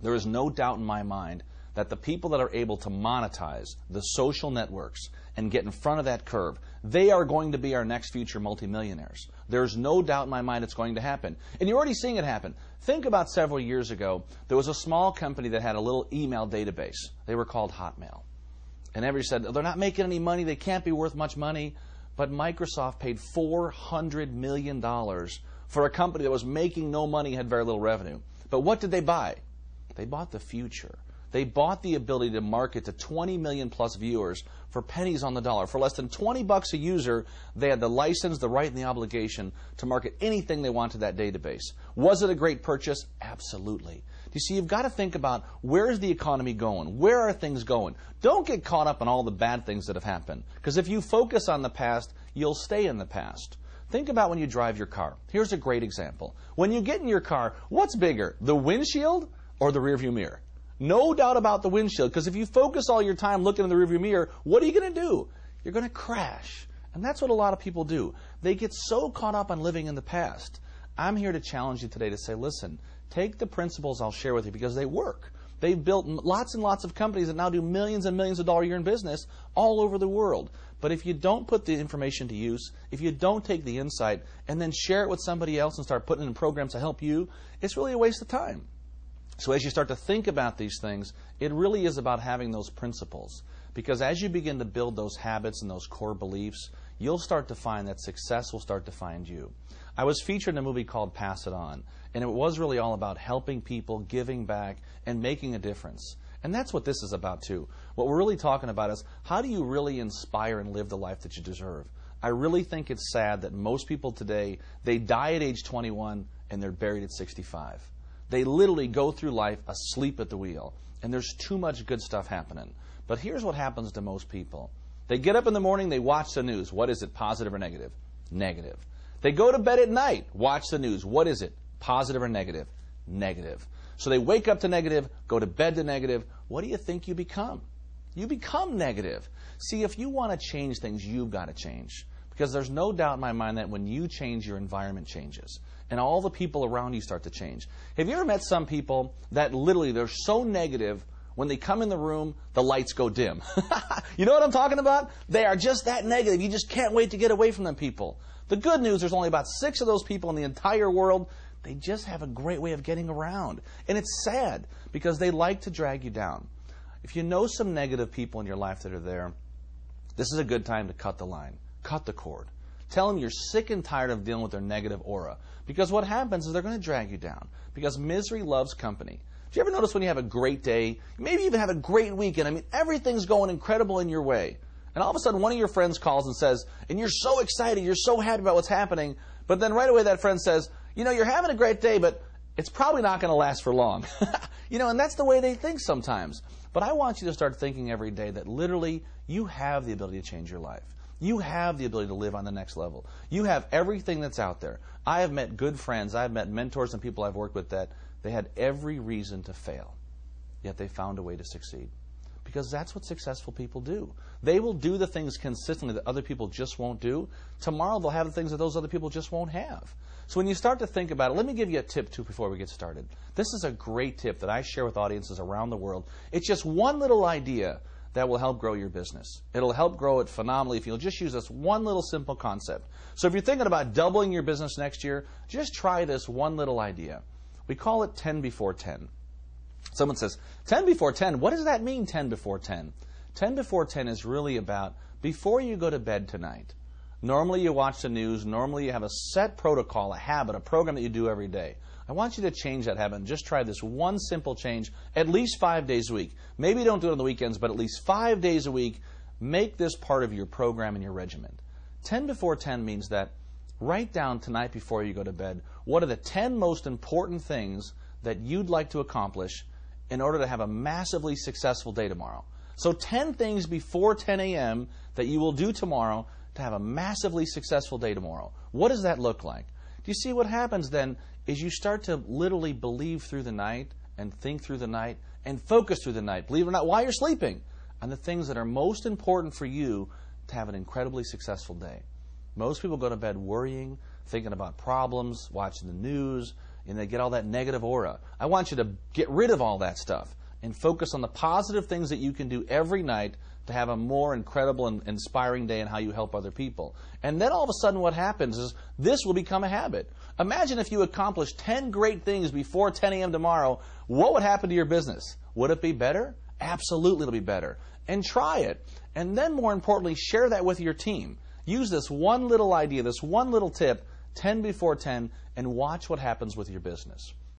There is no doubt in my mind that the people that are able to monetize the social networks and get in front of that curve, they are going to be our next future multimillionaires. There's no doubt in my mind it's going to happen. And you're already seeing it happen. Think about several years ago, there was a small company that had a little email database. They were called Hotmail. And everybody said, they're not making any money, they can't be worth much money. But Microsoft paid $400 million for a company that was making no money, had very little revenue. But what did they buy? They bought the future. They bought the ability to market to 20 million plus viewers for pennies on the dollar. For less than 20 bucks a user, they had the license, the right, and the obligation to market anything they want to that database. Was it a great purchase? Absolutely. You see, you've got to think about where is the economy going? Where are things going? Don't get caught up on all the bad things that have happened. Because if you focus on the past, you'll stay in the past. Think about when you drive your car. Here's a great example. When you get in your car, what's bigger, the windshield or the rearview mirror? No doubt about the windshield, because if you focus all your time looking in the rearview mirror, what are you going to do? You're going to crash. And that's what a lot of people do. They get so caught up on living in the past. I'm here to challenge you today to say, listen, take the principles I'll share with you because they work. They've built lots and lots of companies that now do millions and millions of dollars a year in business all over the world. But if you don't put the information to use, if you don't take the insight and then share it with somebody else and start putting it in programs to help you, it's really a waste of time. So as you start to think about these things, it really is about having those principles. Because as you begin to build those habits and those core beliefs, you'll start to find that success will start to find you. I was featured in a movie called Pass It On, and it was really all about helping people, giving back, and making a difference. And that's what this is about too. What we're really talking about is how do you really inspire and live the life that you deserve? I really think it's sad that most people today, they die at age 21 and they're buried at 65. They literally go through life asleep at the wheel. And there's too much good stuff happening. But here's what happens to most people. They get up in the morning, they watch the news. What is it, positive or negative? Negative. They go to bed at night, watch the news. What is it, positive or negative? Negative. So they wake up to negative, go to bed to negative. What do you think you become? You become negative. See, if you want to change things, you've got to change. Because there's no doubt in my mind that when you change, your environment changes. And all the people around you start to change. Have you ever met some people that literally, they're so negative, when they come in the room, the lights go dim? You know what I'm talking about? They are just that negative. You just can't wait to get away from them people. The good news, there's only about 6 of those people in the entire world. They just have a great way of getting around. And it's sad because they like to drag you down. If you know some negative people in your life that are there, this is a good time to cut the line. Cut the cord. Tell them you're sick and tired of dealing with their negative aura. Because what happens is they're going to drag you down. Because misery loves company. Do you ever notice when you have a great day, maybe even have a great weekend, I mean, everything's going incredible in your way. And all of a sudden one of your friends calls and says, and you're so excited, you're so happy about what's happening, but then right away that friend says, you know, you're having a great day, but it's probably not going to last for long. You know, and that's the way they think sometimes. But I want you to start thinking every day that literally you have the ability to change your life. You have the ability to live on the next level. You have everything that's out there. I have met good friends, I have met mentors and people I've worked with that they had every reason to fail, yet they found a way to succeed. Because that's what successful people do. They will do the things consistently that other people just won't do. Tomorrow they'll have the things that those other people just won't have. So when you start to think about it, let me give you a tip too before we get started. This is a great tip that I share with audiences around the world. It's just one little idea that will help grow your business. It'll help grow it phenomenally if you'll just use this one little simple concept. So if you're thinking about doubling your business next year, just try this one little idea. We call it 10 before 10. Someone says, 10 before 10, what does that mean, 10 before 10? 10 before 10 is really about before you go to bed tonight. Normally you watch the news, normally you have a set protocol, a habit, a program that you do every day. I want you to change that habit and just try this one simple change at least 5 days a week. Maybe don't do it on the weekends, but at least 5 days a week. Make this part of your program and your regimen. 10 before 10 means that write down tonight before you go to bed what are the 10 most important things that you'd like to accomplish in order to have a massively successful day tomorrow. So 10 things before 10 a.m. that you will do tomorrow to have a massively successful day tomorrow. What does that look like? Do you see what happens then is you start to literally believe through the night and think through the night and focus through the night, believe it or not, while you're sleeping, on the things that are most important for you to have an incredibly successful day. Most people go to bed worrying, thinking about problems, watching the news, and they get all that negative aura. I want you to get rid of all that stuff and focus on the positive things that you can do every night to have a more incredible and inspiring day in how you help other people. And then all of a sudden what happens is this will become a habit. Imagine if you accomplished 10 great things before 10 a.m. tomorrow. What would happen to your business? Would it be better? Absolutely it'll be better. And try it. And then more importantly, share that with your team. Use this one little idea, this one little tip, 10 before 10, and watch what happens with your business.